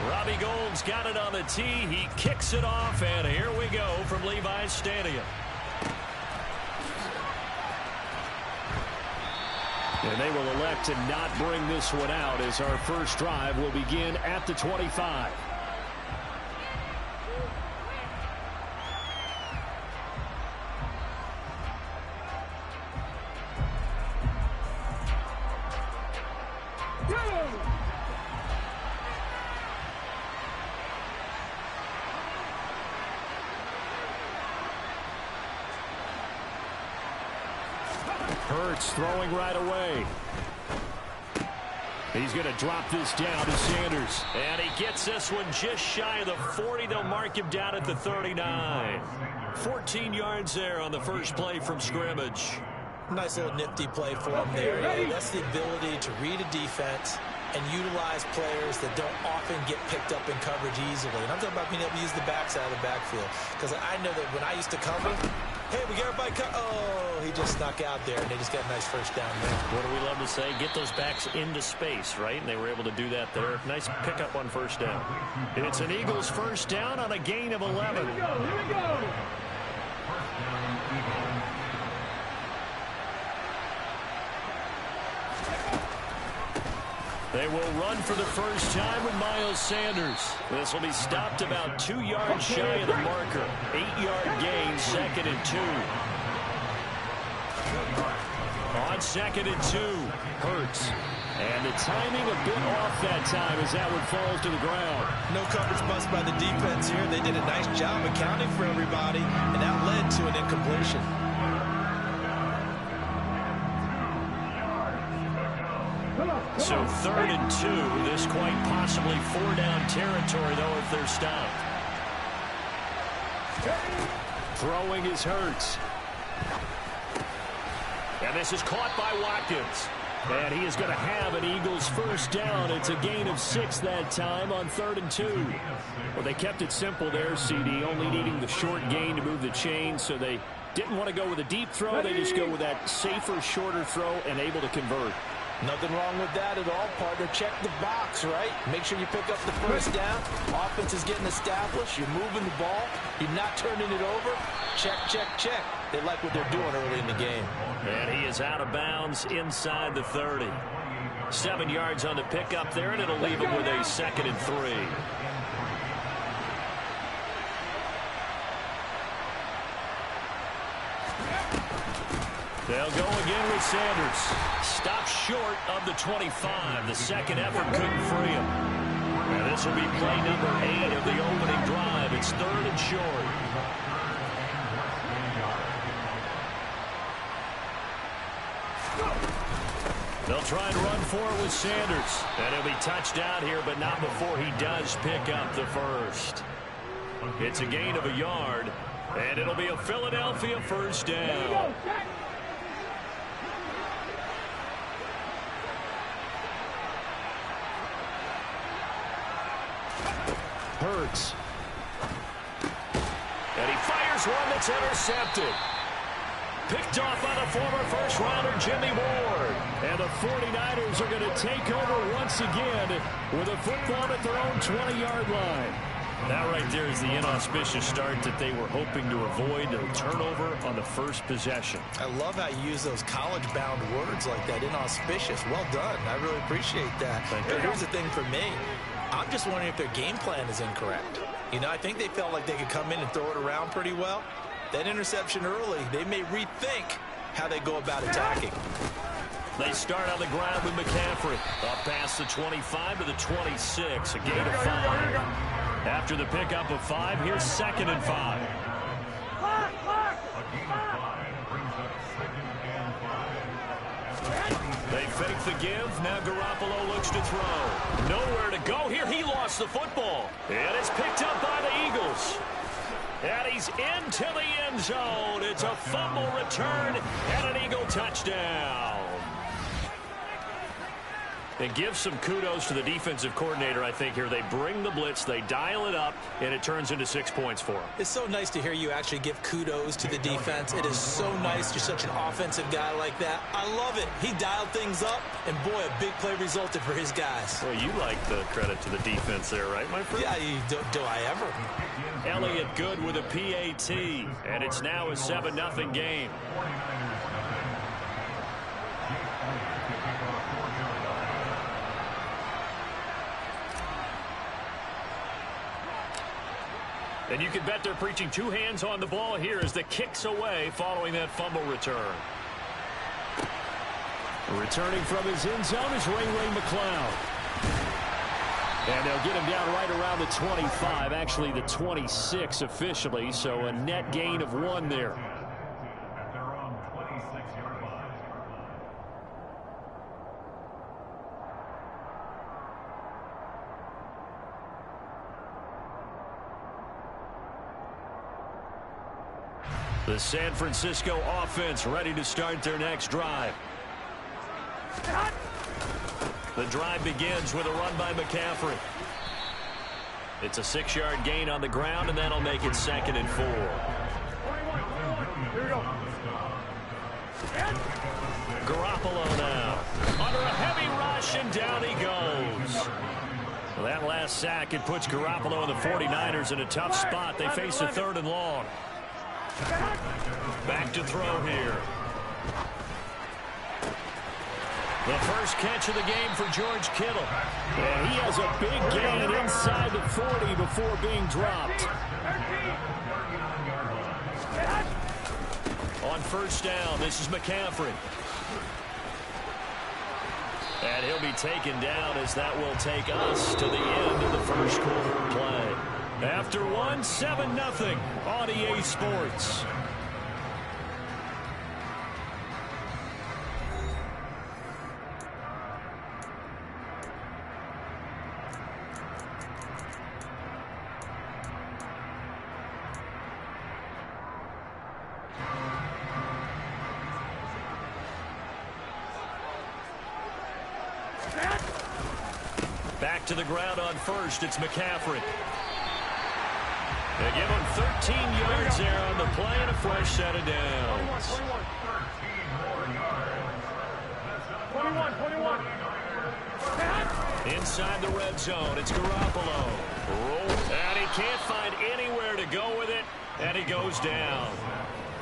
Robbie Gould's got it on the tee. He kicks it off, and here we go from Levi's Stadium. And they will elect to not bring this one out as our first drive will begin at the 25. Hurts throwing right away. He's going to drop this down to Sanders. And he gets this one just shy of the 40. They'll mark him down at the 39. 14 yards there on the first play from scrimmage. Nice little nifty play for him there. That's the ability to read a defense and utilize players that don't often get picked up in coverage easily. And I'm talking about being able to use the backside of the backfield. Because I know that when I used to cover, hey, we got everybody cut. Oh, he just snuck out there, and they just got a nice first down there. What do we love to say? Get those backs into space, right? And they were able to do that there. Nice pickup on first down. It's an Eagles first down on a gain of 11. Here we go. They will run for the first time with Miles Sanders. This will be stopped about 2 yards shy of the marker. 8-yard gain, 2nd and 2. On 2nd and 2, Hurts. And the timing a bit off that time as that one falls to the ground. No coverage bust by the defense here. They did a nice job accounting for everybody, and that led to an incompletion. So 3rd and 2. This quite possibly 4-down territory, though, if they're stopped. Throwing is Hurts. And this is caught by Watkins. And he is going to have an Eagles first down. It's a gain of 6 that time on 3rd and 2. Well, they kept it simple there, CD, only needing the short gain to move the chain, so they didn't want to go with a deep throw. They just go with that safer, shorter throw and able to convert. Nothing wrong with that at all, partner. Check the box, right? Make sure you pick up the first down. Offense is getting established. You're moving the ball. You're not turning it over. Check, check, check. They like what they're doing early in the game. And he is out of bounds inside the 30. 7 yards on the pickup there, and it'll leave him with a 2nd and 3. They'll go again with Sanders. Stopped short of the 25. The second effort couldn't free him. And this will be play number 8 of the opening drive. It's 3rd and short. They'll try and run for it with Sanders. And he'll be touched out here, but not before he does pick up the first. It's a gain of 1 yard, and it'll be a Philadelphia first down. Hurts. And he fires one that's intercepted. Picked off by the former first-rounder Jimmy Ward. And the 49ers are going to take over once again with a football at their own 20-yard line. That right there is the inauspicious start that they were hoping to avoid, a turnover on the first possession. I love how you use those college-bound words like that, inauspicious. Well done. I really appreciate that. But here's the thing for me. I'm just wondering if their game plan is incorrect. You know, I think they felt like they could come in and throw it around pretty well. That interception early, they may rethink how they go about attacking. They start on the ground with McCaffrey. Up past the 25 to the 26, a gain of 5. After the pickup of 5, here's 2nd and 5. They fake the give. Now Garoppolo looks to throw. Nowhere to go here. He lost the football. And it's picked up by the Eagles. And he's into the end zone. It's a fumble return and an Eagle touchdown. And give some kudos to the defensive coordinator, I think, here. They bring the blitz, they dial it up, and it turns into 6 points for them. It's so nice to hear you actually give kudos to the defense. It is so nice. You're such an offensive guy like that. I love it. He dialed things up, and boy, a big play resulted for his guys. Well, you like the credit to the defense there, right, my friend? Yeah, do I ever? Elliott Good with a PAT, and it's now a 7-0 game. And you can bet they're preaching two hands on the ball here as the kick's away following that fumble return. Returning from his end zone is Ray McCloud. And they'll get him down right around the 25, actually the 26 officially, so a net gain of 1 there. The San Francisco offense ready to start their next drive. The drive begins with a run by McCaffrey. It's a 6-yard gain on the ground, and that'll make it 2nd and 4. Garoppolo now. Under a heavy rush, and down he goes. Well, that last sack, it puts Garoppolo and the 49ers in a tough spot. They face a 3rd and long. Back to throw here. The first catch of the game for George Kittle. And he has a big gain inside the 40 before being dropped. On first down, this is McCaffrey. And he'll be taken down as that will take us to the end of the first quarter of play. After 1, 7-0 on EA Sports. Back to the ground on first, it's McCaffrey. They give him 13 yards there on the play and a fresh set of downs. 21. Inside the red zone, it's Garoppolo. And he can't find anywhere to go with it, and he goes down.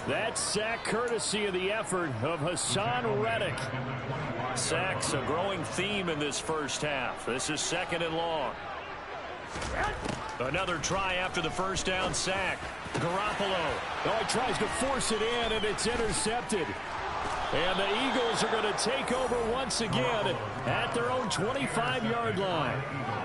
That sack courtesy of the effort of Hassan Reddick. Sacks a growing theme in this first half. This is 2nd and long. Another try after the first down sack. Garoppolo. Oh, he tries to force it in, and it's intercepted. And the Eagles are going to take over once again at their own 25-yard line.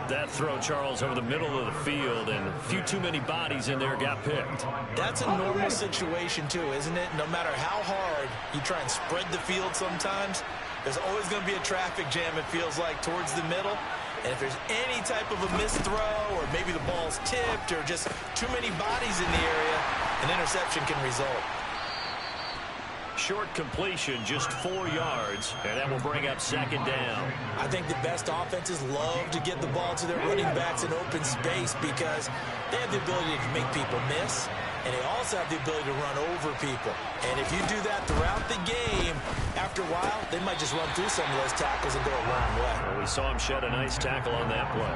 That throw, Charles, over the middle of the field, and a few too many bodies in there got picked. That's a normal situation, too, isn't it? No matter how hard you try and spread the field sometimes, there's always going to be a traffic jam, it feels like, towards the middle. And if there's any type of a missed throw, or maybe the ball's tipped, or just too many bodies in the area, an interception can result. Short completion, just 4 yards, and that will bring up 2nd down. I think the best offenses love to get the ball to their running backs in open space because they have the ability to make people miss, and they also have the ability to run over people. And if you do that throughout the game, after a while, they might just run through some of those tackles and go a long way. Well, we saw him shed a nice tackle on that play.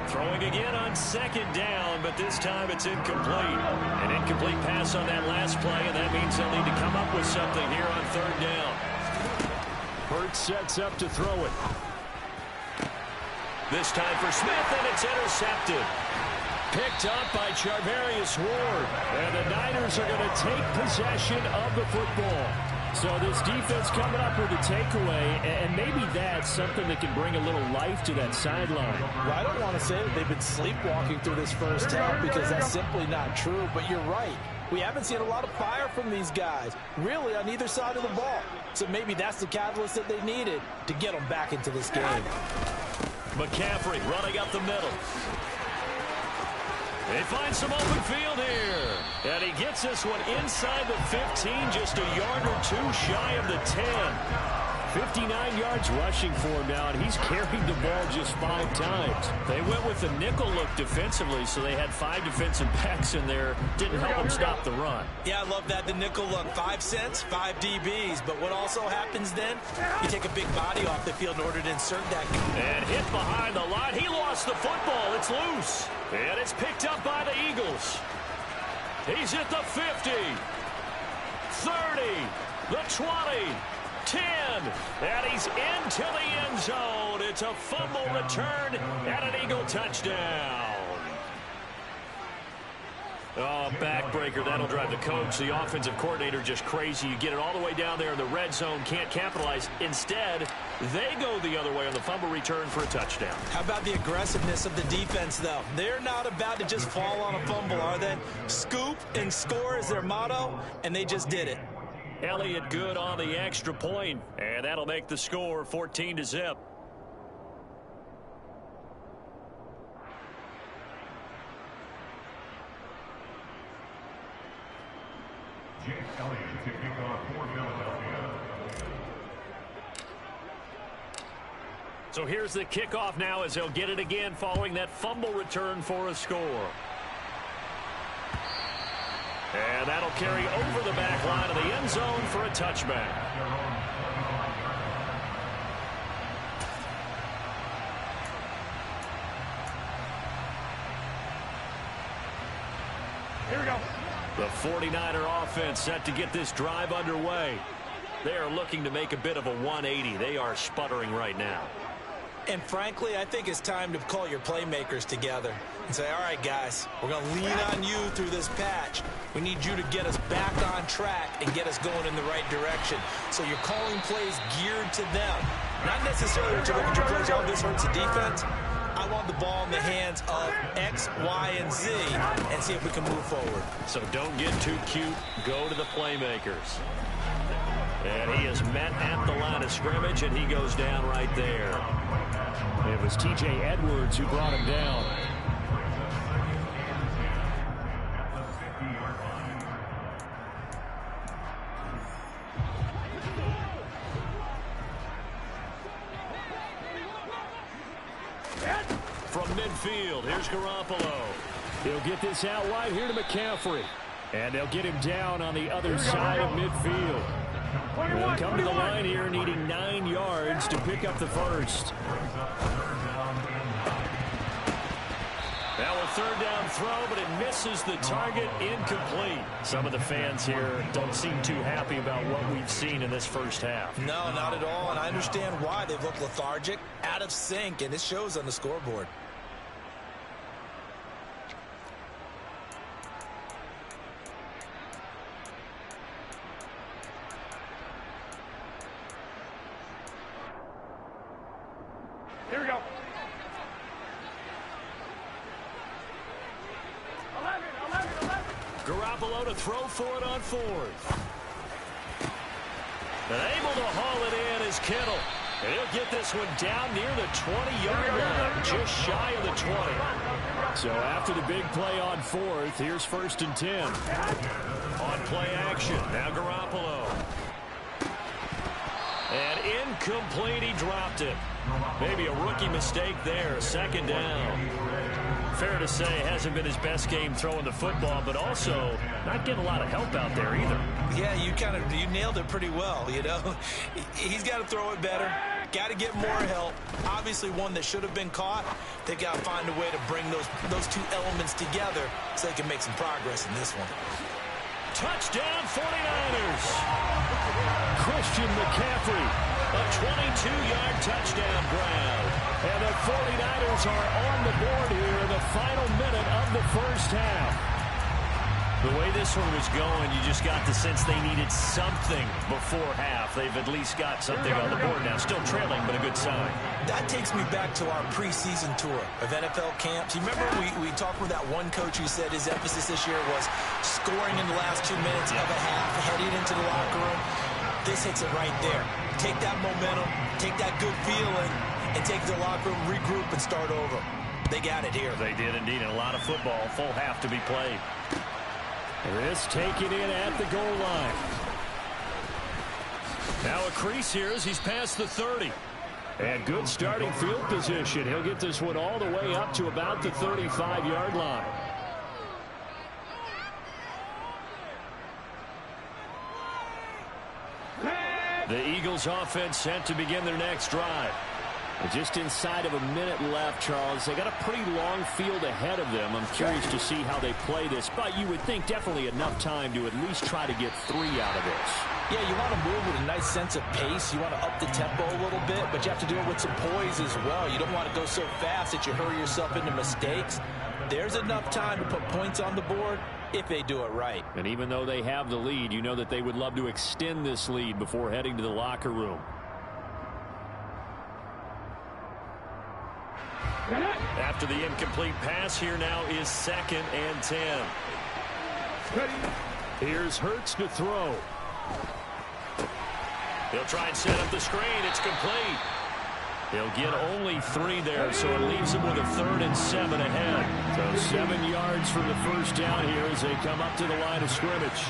Throwing again on 2nd down, but this time it's incomplete. An incomplete pass on that last play, and that means they'll need to come up with something here on 3rd down. Hurts sets up to throw it. This time for Smith, and it's intercepted. Picked up by Charvarius Ward. And the Niners are going to take possession of the football. So this defense coming up with a takeaway, and maybe that's something that can bring a little life to that sideline. Well, I don't want to say that they've been sleepwalking through this first half because that's simply not true, but you're right. We haven't seen a lot of fire from these guys, really, on either side of the ball. So maybe that's the catalyst that they needed to get them back into this game. McCaffrey running up the middle. They find some open field here. And he gets this one inside the 15, just a yard or two shy of the 10. 59 yards rushing for him now, and he's carried the ball just 5 times. They went with the nickel look defensively, so they had 5 defensive backs in there. Didn't help them stop the run. Yeah, I love that, the nickel look. 5 cents, 5 DBs. But what also happens then, you take a big body off the field in order to insert that. And hit behind the line. He lost the football. It's loose. And it's picked up by the Eagles. He's at the 50, 30, the 20, 10, and he's into the end zone. It's a fumble return and an Eagle touchdown. Oh, backbreaker. That'll drive the coach, the offensive coordinator, just crazy. You get it all the way down there in the red zone, can't capitalize. Instead, they go the other way on the fumble return for a touchdown. How about the aggressiveness of the defense, though? They're not about to just fall on a fumble, are they? Scoop and score is their motto, and they just did it. Elliott good on the extra point, and that'll make the score 14-0. Elliott to kick off for Philadelphia. So here's the kickoff now as they'll get it again following that fumble return for a score. And that'll carry over the back line of the end zone for a touchback. Here we go. The 49er offense set to get this drive underway. They are looking to make a bit of a 180. They are sputtering right now. And frankly, I think it's time to call your playmakers together and say, all right, guys, we're going to lean on you through this patch. We need you to get us back on track and get us going in the right direction. So you're calling plays geared to them. Not necessarily that you look at your plays, oh, this hurts the defense. I want the ball in the hands of X, Y, and Z and see if we can move forward. So don't get too cute. Go to the playmakers. And he is met at the line of scrimmage, and he goes down right there. It was T.J. Edwards who brought him down. From midfield, here's Garoppolo. He'll get this out wide here to McCaffrey. And they'll get him down on the other side of midfield. They'll come to the line here needing 9 yards to pick up the first. Now a third down throw, but it misses the target, incomplete. Some of the fans here don't seem too happy about what we've seen in this first half. No, not at all, and I understand why. They've looked lethargic, out of sync, and it shows on the scoreboard. Here we go. 11. Garoppolo to throw for it on fourth. And able to haul it in is Kittle. And he'll get this one down near the 20-yard line, just shy of the 20. So after the big play on fourth, here's 1st and 10. On play action, now Garoppolo. And incomplete, he dropped it. Maybe a rookie mistake there, 2nd down. Fair to say, hasn't been his best game throwing the football, but also not getting a lot of help out there either. Yeah, you nailed it pretty well, you know. He's got to throw it better, got to get more help. Obviously one that should have been caught. They got to find a way to bring those two elements together so they can make some progress in this one. Touchdown 49ers. Christian McCaffrey, a 22-yard touchdown grab. And the 49ers are on the board here in the final minute of the first half. The way this one was going, you just got the sense they needed something before half. They've at least got something on the board now. Still trailing, but a good sign. That takes me back to our preseason tour of NFL camps. You remember we talked with that one coach who said his emphasis this year was scoring in the last 2 minutes of a half, heading into the locker room. This hits it right there. Take that momentum, take that good feeling, and take the locker room, regroup, and start over. They got it here. They did indeed. And a lot of football, full half to be played. This taken in at the goal line. Now a crease here as he's past the 30. And good starting field position. He'll get this one all the way up to about the 35-yard line. The Eagles offense set to begin their next drive. Just inside of a minute left, Charles. They got a pretty long field ahead of them. I'm curious to see how they play this, but you would think definitely enough time to at least try to get 3 out of this. Yeah, you want to move with a nice sense of pace. You want to up the tempo a little bit, but you have to do it with some poise as well. You don't want to go so fast that you hurry yourself into mistakes. There's enough time to put points on the board if they do it right. And even though they have the lead, you know that they would love to extend this lead before heading to the locker room. After the incomplete pass, here now is 2nd and 10. Here's Hurts to throw. He'll try and set up the screen. It's complete. He'll get only 3 there, so it leaves him with a 3rd and 7 ahead. So 7 yards from the first down here as they come up to the line of scrimmage.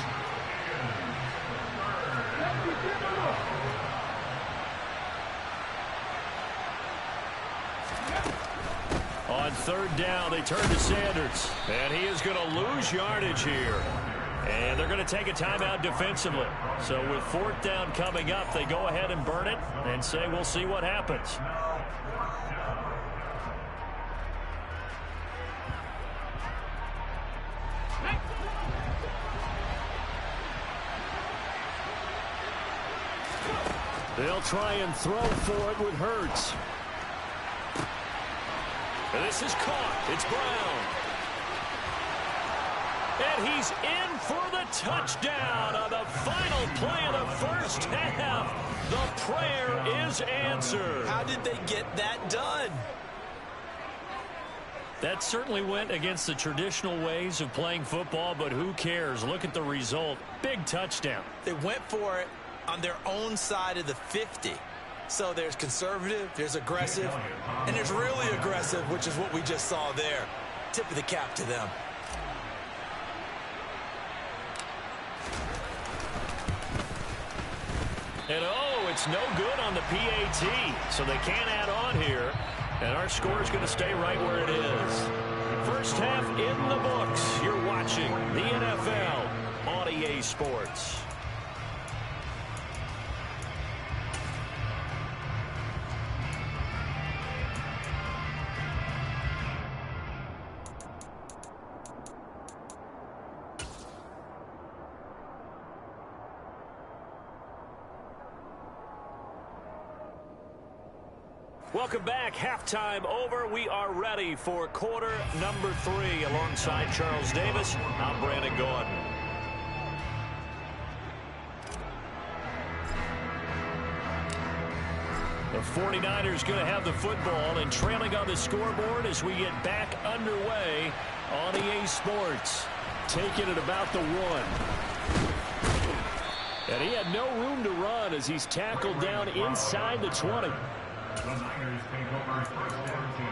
On 3rd down, they turn to Sanders. And he is going to lose yardage here. And they're going to take a timeout defensively. So with 4th down coming up, they go ahead and burn it and say we'll see what happens. They'll try and throw for it with Hurts. And this is caught. It's Brown. And he's in for the touchdown on the final play of the first half. The prayer is answered. How did they get that done? That certainly went against the traditional ways of playing football, but who cares? Look at the result. Big touchdown. They went for it on their own side of the 50. So there's conservative, there's aggressive, and there's really aggressive, which is what we just saw there. Tip of the cap to them. And oh, it's no good on the PAT, so they can't add on here. And our score is going to stay right where it is. First half in the books. You're watching the NFL on EA Sports. Welcome back. Halftime over. We are ready for quarter number 3. Alongside Charles Davis, I'm Brandon Gaudin. The 49ers going to have the football and trailing on the scoreboard as we get back underway on EA Sports. Taking it about the 1. And he had no room to run as he's tackled down inside the 20. The Niners take over 1st and 10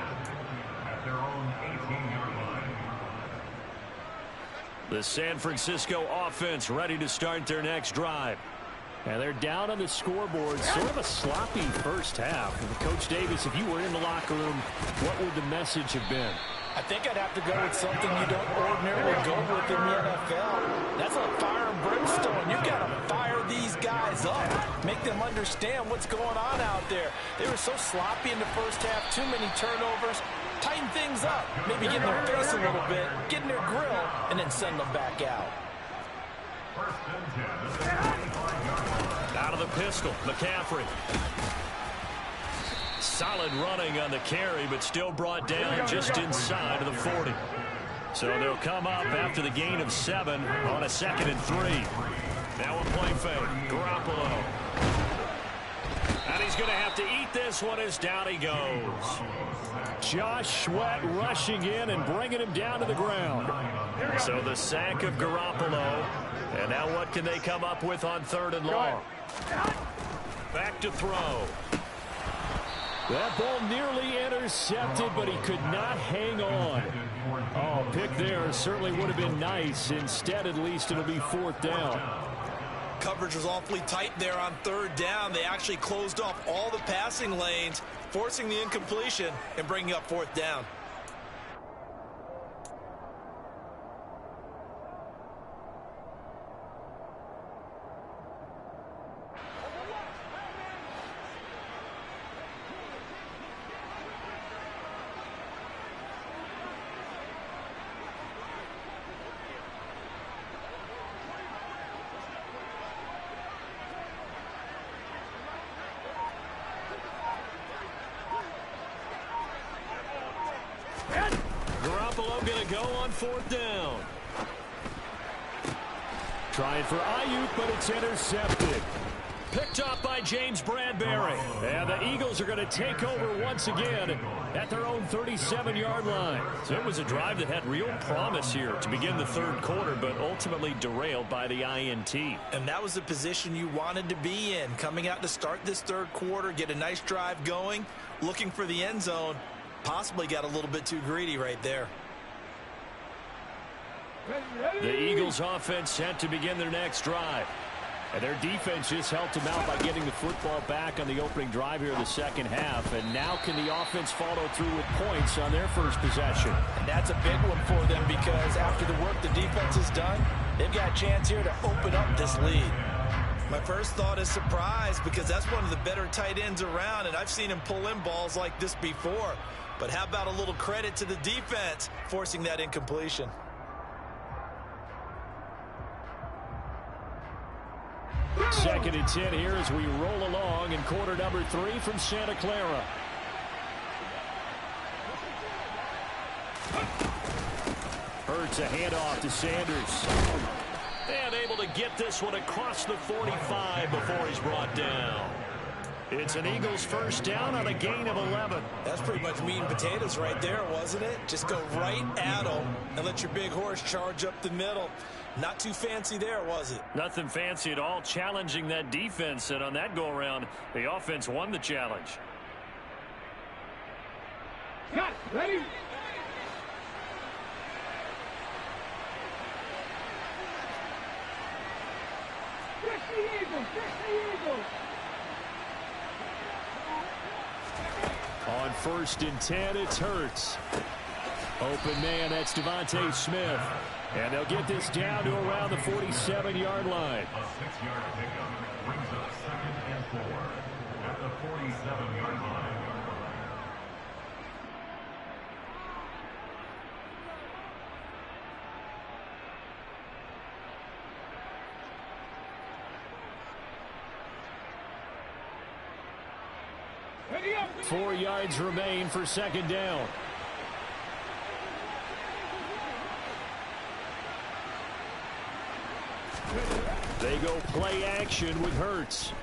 at their own 18-yard line. The San Francisco offense ready to start their next drive. And they're down on the scoreboard. Sort of a sloppy first half. And Coach Davis, if you were in the locker room, what would the message have been? I think I'd have to go with something you don't ordinarily go with in the NFL. That's like fire and brimstone. You've got to fire these guys up. Make them understand what's going on out there. They were so sloppy in the first half. Too many turnovers. Tighten things up. Maybe get in their face a little bit. Get in their grill. And then send them back out. 1st and 10. Out of the pistol, McCaffrey. Solid running on the carry, but still brought down just inside of the 40. So they'll come up after the gain of 7 on a 2nd and 3. Now a play fake. Garoppolo. And he's going to have to eat this one as down he goes. Josh Sweat rushing in and bringing him down to the ground. So the sack of Garoppolo. And now what can they come up with on 3rd and long? Back to throw. That ball nearly intercepted, but he could not hang on. Oh, pick there certainly would have been nice. Instead, at least, it'll be 4th down. Coverage was awfully tight there on third down. They actually closed off all the passing lanes, forcing the incompletion and bringing up fourth down. Garoppolo going to go on fourth down. Trying for Ayuk, but it's intercepted. Picked off by James Bradbury. And the Eagles are going to take over once again at their own 37-yard line. So it was a drive that had real promise here to begin the third quarter, but ultimately derailed by the INT. And that was the position you wanted to be in. Coming out to start this third quarter, get a nice drive going, looking for the end zone. Possibly got a little bit too greedy right there. The Eagles offense set to begin their next drive. And their defense just helped them out by getting the football back on the opening drive here in the second half. And now can the offense follow through with points on their first possession? And that's a big one for them because after the work the defense has done, they've got a chance here to open up this lead. My first thought is surprise because that's one of the better tight ends around, and I've seen him pull in balls like this before. But how about a little credit to the defense forcing that incompletion? Second and 10 here as we roll along in quarter number 3 from Santa Clara. Hurts a handoff to Sanders. And able to get this one across the 45 before he's brought down. It's an Eagles first down on a gain of 11. That's pretty much meat and potatoes right there, wasn't it? Just go right at them and let your big horse charge up the middle. Not too fancy there, was it? Nothing fancy at all, challenging that defense. And on that go-around, the offense won the challenge. Cut, ready? Fix the Eagles, fix the Eagles. On first and 10, it's Hurts. Open man, that's Devontae Smith. And they'll get this down to around the 47-yard line. A 6-yard pickup brings up 2nd and 4 at the 47-yard line. Ready up. 4 yards remain for second down. They go play action with Hurts.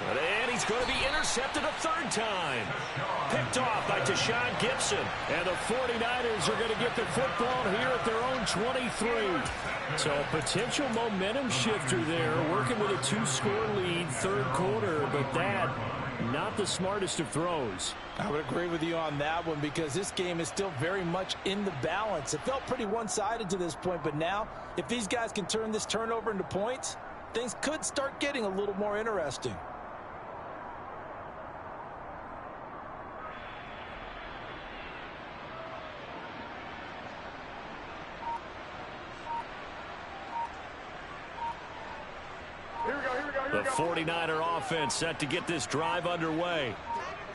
And he's going to be intercepted a third time. Picked off by Tashawn Gibson. And the 49ers are going to get the football here at their own 23. So a potential momentum shifter there, working with a 2-score lead third quarter, but that not the smartest of throws. I would agree with you on that one because this game is still very much in the balance. It felt pretty one-sided to this point, but now if these guys can turn this turnover into points, things could start getting a little more interesting. The 49er offense set to get this drive underway.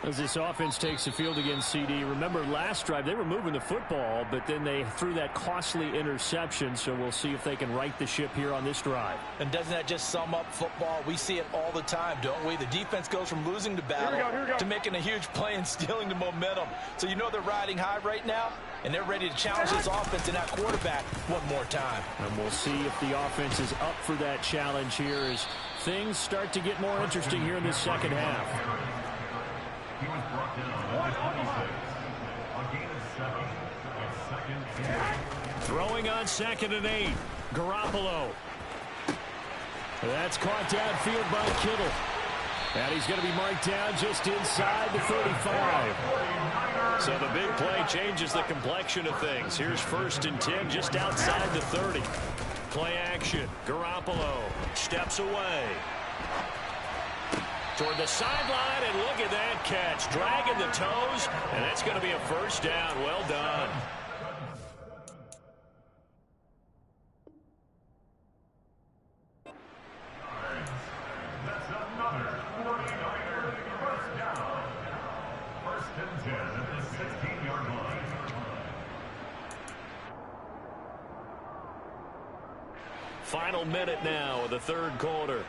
As this offense takes the field against CD, remember last drive they were moving the football, but then they threw that costly interception, so we'll see if they can right the ship here on this drive. And doesn't that just sum up football? We see it all the time, don't we? The defense goes from losing the battle to making a huge play and stealing the momentum. So you know they're riding high right now, and they're ready to challenge this offense and that quarterback one more time. And we'll see if the offense is up for that challenge here as things start to get more interesting here in this second half. He was brought down at 26. A gain of 7 at 2nd and 8. Throwing on 2nd and 8. Garoppolo. That's caught downfield by Kittle. And he's going to be marked down just inside the 35. So the big play changes the complexion of things. Here's 1st and 10 just outside the 30. Play action. Garoppolo steps away. Toward the sideline, and look at that catch. Dragging the toes, and that's going to be a first down. Well done. That's another 49er first down. First and 10 at the 16-yard line. Final minute now of the third quarter.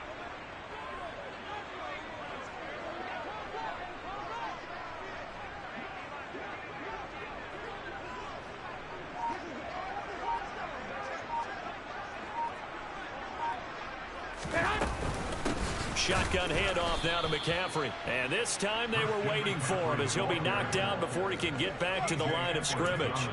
Shotgun handoff now to McCaffrey. And this time they were waiting for him as he'll be knocked down before he can get back to the line of scrimmage.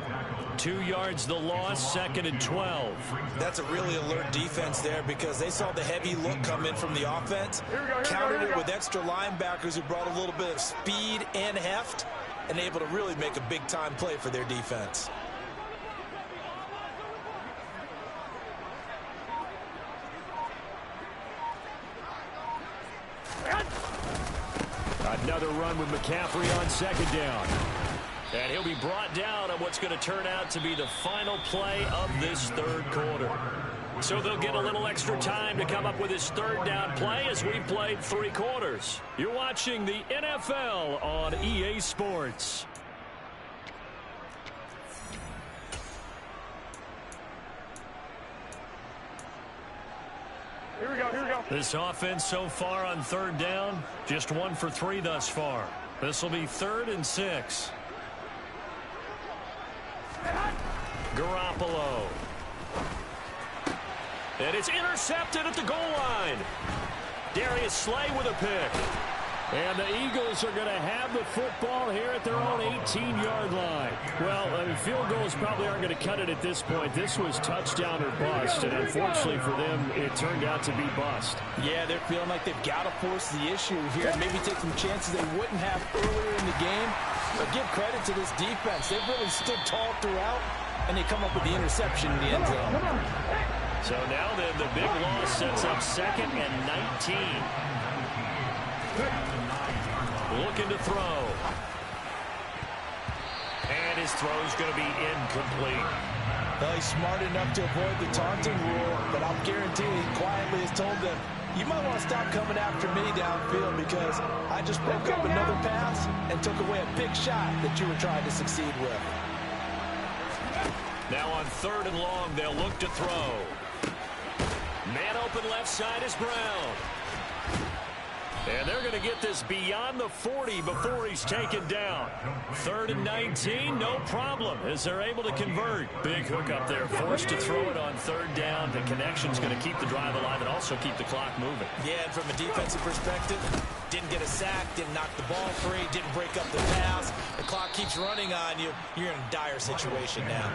2 yards the loss, 2nd and 12. That's a really alert defense there because they saw the heavy look come in from the offense, countered it with extra linebackers who brought a little bit of speed and heft, and able to really make a big-time play for their defense. Another run with McCaffrey on 2nd down. And he'll be brought down on what's going to turn out to be the final play of this third quarter. So they'll get a little extra time to come up with his third down play as we played 3 quarters. You're watching the NFL on EA Sports. Here we go. This offense so far on 3rd down, just 1 for 3 thus far. This will be 3rd and 6. Garoppolo. And it's intercepted at the goal line. Darius Slay with a pick. And the Eagles are going to have the football here at their own 18-yard line. Well, field goals probably aren't going to cut it at this point. This was touchdown or bust, and unfortunately for them, it turned out to be bust. Yeah, they're feeling like they've got to force the issue here and maybe take some chances they wouldn't have earlier in the game. But give credit to this defense. They've really stood tall throughout, and they come up with the interception in the end zone. So now the big loss sets up 2nd and 19. Looking to throw. And his throw's going to be incomplete. Well, he's smart enough to avoid the taunting rule, but I'll guarantee he quietly has told them, you might want to stop coming after me downfield because I just broke up another pass and took away a big shot that you were trying to succeed with. Now on 3rd and long, they'll look to throw. Man open left side is Brown. And they're going to get this beyond the 40 before he's taken down. 3rd and 19, no problem, as they're able to convert. Big hook up there, forced to throw it on 3rd down. The connection's going to keep the drive alive and also keep the clock moving. Yeah, and from a defensive perspective, didn't get a sack, didn't knock the ball free, didn't break up the pass. The clock keeps running on you. You're in a dire situation now.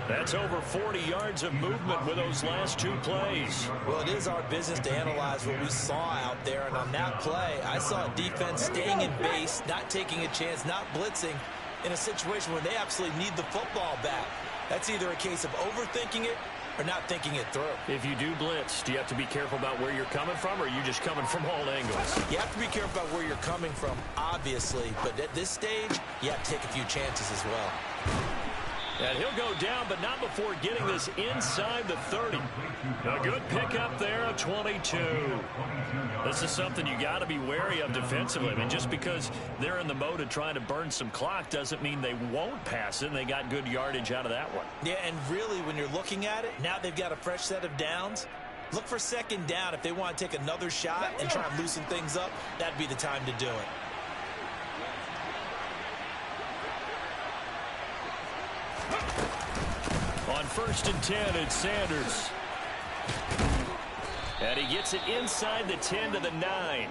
That's over 40 yards of movement with those last 2 plays. Well, it is our business to analyze what we saw out there, and on that play, I saw a defense staying in base, not taking a chance, not blitzing, in a situation where they absolutely need the football back. That's either a case of overthinking it or not thinking it through. If you do blitz, do you have to be careful about where you're coming from, or are you just coming from all angles? You have to be careful about where you're coming from, obviously, but at this stage, you have to take a few chances as well. And he'll go down, but not before getting this inside the 30. A good pickup there of 22. This is something you got to be wary of defensively. I mean, just because they're in the mode of trying to burn some clock doesn't mean they won't pass it, and they got good yardage out of that one. Yeah, and really, when you're looking at it, now they've got a fresh set of downs. Look for 2nd down. If they want to take another shot and try and loosen things up, that'd be the time to do it. On 1st and 10, it's Sanders. And he gets it inside the 10 to the 9.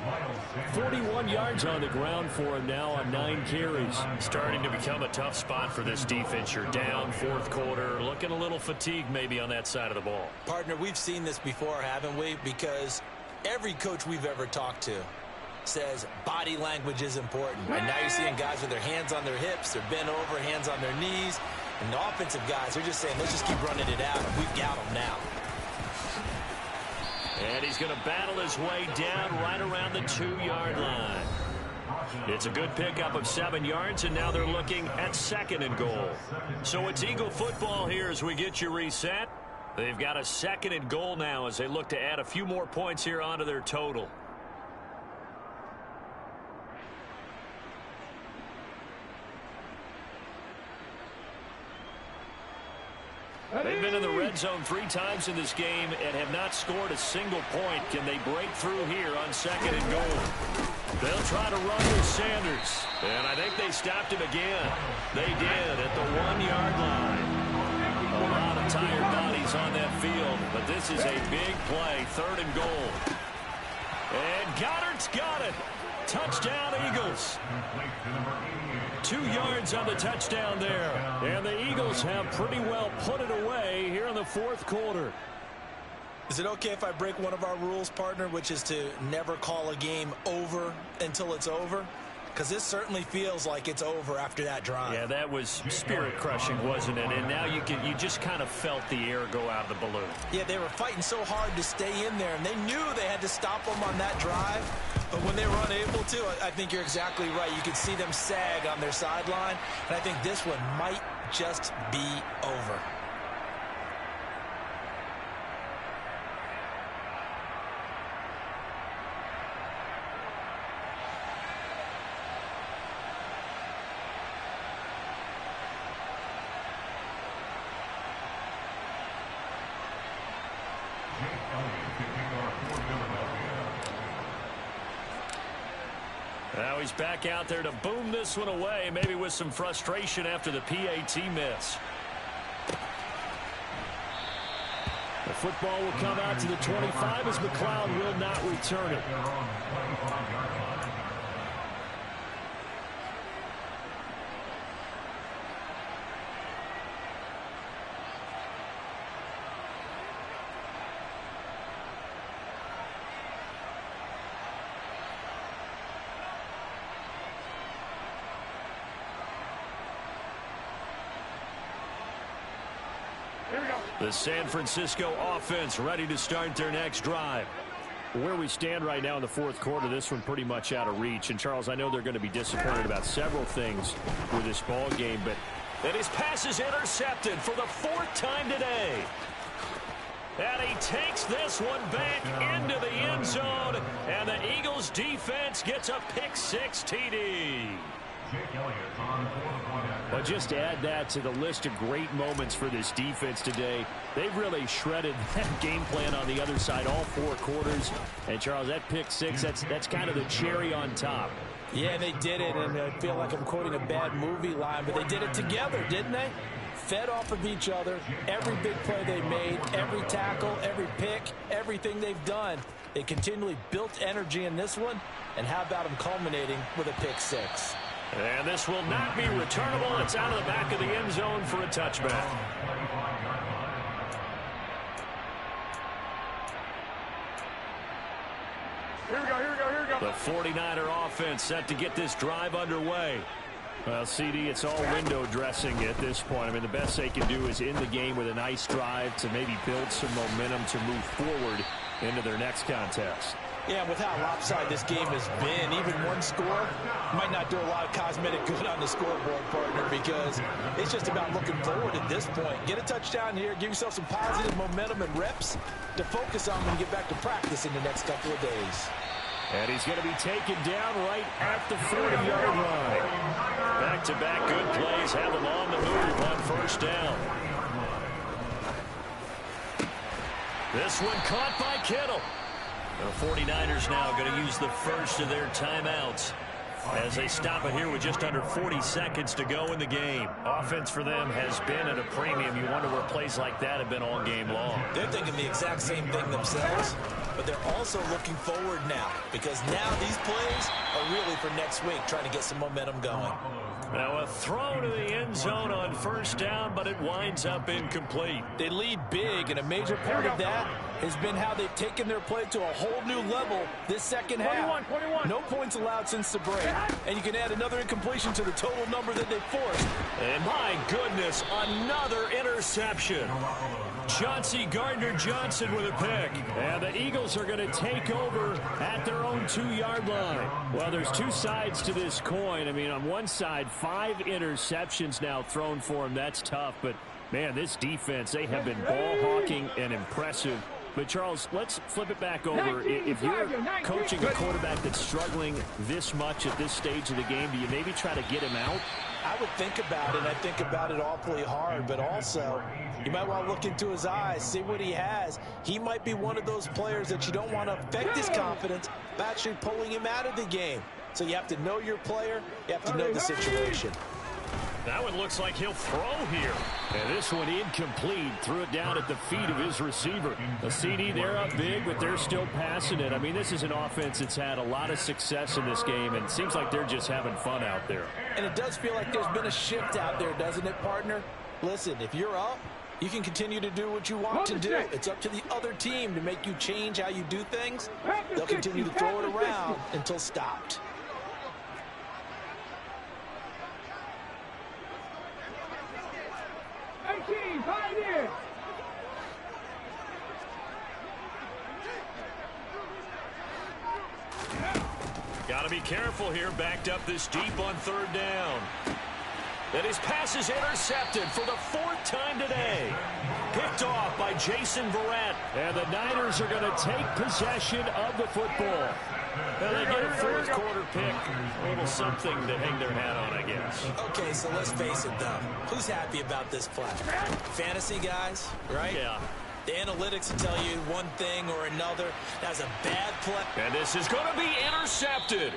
41 yards on the ground for him now on 9 carries. Starting to become a tough spot for this defense. You're down 4th quarter, looking a little fatigued maybe on that side of the ball. Partner, we've seen this before, haven't we? Because every coach we've ever talked to says body language is important. And now you're seeing guys with their hands on their hips, they're bent over, hands on their knees. And the offensive guys are just saying, let's just keep running it out, and we've got them now. And he's going to battle his way down right around the 2-yard line. It's a good pickup of 7 yards, and now they're looking at 2nd and goal. So it's Eagle football here as we get you reset. They've got a 2nd and goal now as they look to add a few more points here onto their total. They've been in the red zone 3 times in this game and have not scored a single point. Can they break through here on 2nd and goal? They'll try to run with Sanders. And I think they stopped him again. They did at the 1-yard line. A lot of tired bodies on that field, but this is a big play, 3rd and goal. And Goddard's got it. Touchdown, Eagles. 2 yards on the touchdown there. And the Eagles have pretty well put it away here in the 4th quarter. Is it okay if I break one of our rules, partner, which is to never call a game over until it's over? Because this certainly feels like it's over after that drive. Yeah, that was spirit-crushing, wasn't it? And now you just kind of felt the air go out of the balloon. Yeah, they were fighting so hard to stay in there, and they knew they had to stop them on that drive. But when they were unable to, I think you're exactly right. You could see them sag on their sideline, and I think this one might just be over. Now he's back out there to boom this one away, maybe with some frustration after the PAT miss. The football will come out to the 25 as McLeod will not return it. The San Francisco offense ready to start their next drive. Where we stand right now in the 4th quarter, this one pretty much out of reach. And, Charles, I know they're going to be disappointed about several things with this ball game, but and his pass is intercepted for the 4th time today. And he takes this one back into the end zone, and the Eagles defense gets a pick-6 TD. Well, just to add that to the list of great moments for this defense today, they've really shredded that game plan on the other side all 4 quarters. And, Charles, that pick-6, that's kind of the cherry on top. Yeah, they did it, and I feel like I'm quoting a bad movie line, but they did it together, didn't they? Fed off of each other, every big play they made, every tackle, every pick, everything they've done. They continually built energy in this one, and how about them culminating with a pick-6? And this will not be returnable. It's out of the back of the end zone for a touchback. Here we go. The 49er offense set to get this drive underway. Well, CD, it's all window dressing at this point. I mean, the best they can do is end the game with a nice drive to maybe build some momentum to move forward into their next contest. Yeah, with how lopsided this game has been, even one score might not do a lot of cosmetic good on the scoreboard, partner, because it's just about looking forward at this point. Get a touchdown here, give yourself some positive momentum and reps to focus on when you get back to practice in the next couple of days. And he's going to be taken down right at the 40-yard line. Back-to-back good plays have him on the move on 1st down. This one caught by Kittle. The 49ers now going to use the first of their timeouts as they stop it here with just under 40 seconds to go in the game. Offense for them has been at a premium. You wonder where plays like that have been all game long. They're thinking the exact same thing themselves, but they're also looking forward now because now these plays are really for next week, trying to get some momentum going. Now a throw to the end zone on first down, but it winds up incomplete. They lead big, and a major part of that has been how they've taken their play to a whole new level this second half. 21. No points allowed since the break, and you can add another incompletion to the total number that they forced. And my goodness, another interception. Chauncey Gardner-Johnson with a pick. And the Eagles are going to take over at their own 2-yard line. Well, there's two sides to this coin. I mean, on one side, 5 interceptions now thrown for them. That's tough. But, man, this defense, they have been ball-hawking and impressive. But, Charles, let's flip it back over. If you're coaching a quarterback that's struggling this much at this stage of the game, do you maybe try to get him out? I would think about it, and I think about it awfully hard, but also you might want to look into his eyes, see what he has. He might be one of those players that you don't want to affect his confidence by actually pulling him out of the game. So you have to know your player, you have to know the situation. That one looks like he'll throw here. And this one incomplete. Threw it down at the feet of his receiver. The CD, they're up big, but they're still passing it. I mean, this is an offense that's had a lot of success in this game, and it seems like they're just having fun out there. And it does feel like there's been a shift out there, doesn't it, partner? Listen, if you're up, you can continue to do what you want to do. It's up to the other team to make you change how you do things. They'll continue to throw it around until stopped. Got to be careful here. Backed up this deep on 3rd down. And his pass is intercepted for the 4th time today. Picked off by Jason Verrett. And the Niners are going to take possession of the football. And they get a 4th quarter pick. A little something to hang their hat on, I guess. Okay, so let's face it, though. Who's happy about this play? Fantasy guys, right? Yeah. The analytics will tell you one thing or another. That's a bad play. And this is going to be intercepted.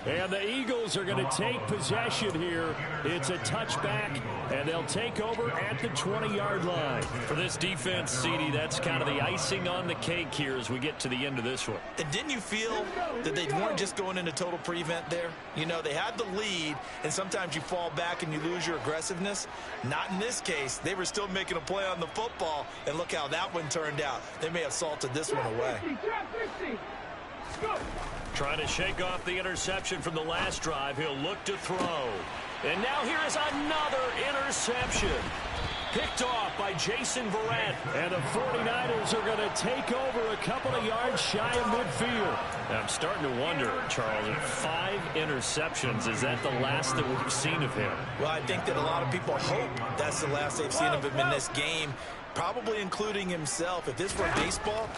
And the Eagles are going to take possession here. It's a touchback, and they'll take over at the 20-yard line. For this defense, CD, that's kind of the icing on the cake here as we get to the end of this one. And didn't you feel that they weren't just going into total prevent there? You know, they had the lead, and sometimes you fall back and you lose your aggressiveness. Not in this case. They were still making a play on the football, and look how that one turned out. They may have salted this one away. Trying to shake off the interception from the last drive. He'll look to throw. And now here is another interception. Picked off by Jason Verrett. And the 49ers are going to take over a couple of yards shy of midfield. I'm starting to wonder, Charles, 5 interceptions. Is that the last that we've seen of him? Well, I think that a lot of people hope that's the last they've seen of him in this game, probably including himself. If this were baseball,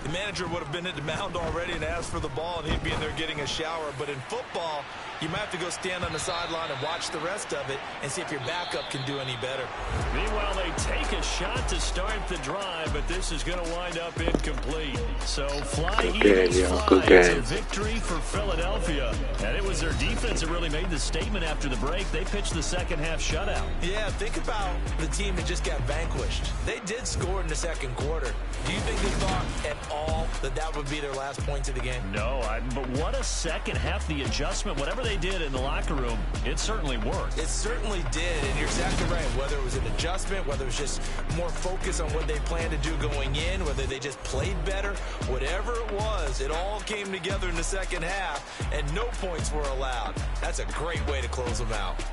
the manager would have been at the mound already and asked for the ball, and he'd be in there getting a shower. But in football, you might have to go stand on the sideline and watch the rest of it and see if your backup can do any better. Meanwhile, they take a shot to start the drive, but this is going to wind up incomplete. So fly, Eagles, fly. It's a victory for Philadelphia. And it was their defense that really made the statement after the break. They pitched the second half shutout. Yeah, think about the team that just got vanquished. They did score in the 2nd quarter. Do you think they thought at all that that would be their last points of the game? No, but what a second half. The adjustment, whatever they did in the locker room, it certainly worked. It certainly did, and you're exactly right. Whether it was an adjustment, whether it was just more focus on what they planned to do going in, whether they just played better, whatever it was, it all came together in the second half, and no points were allowed. That's a great way to close them out.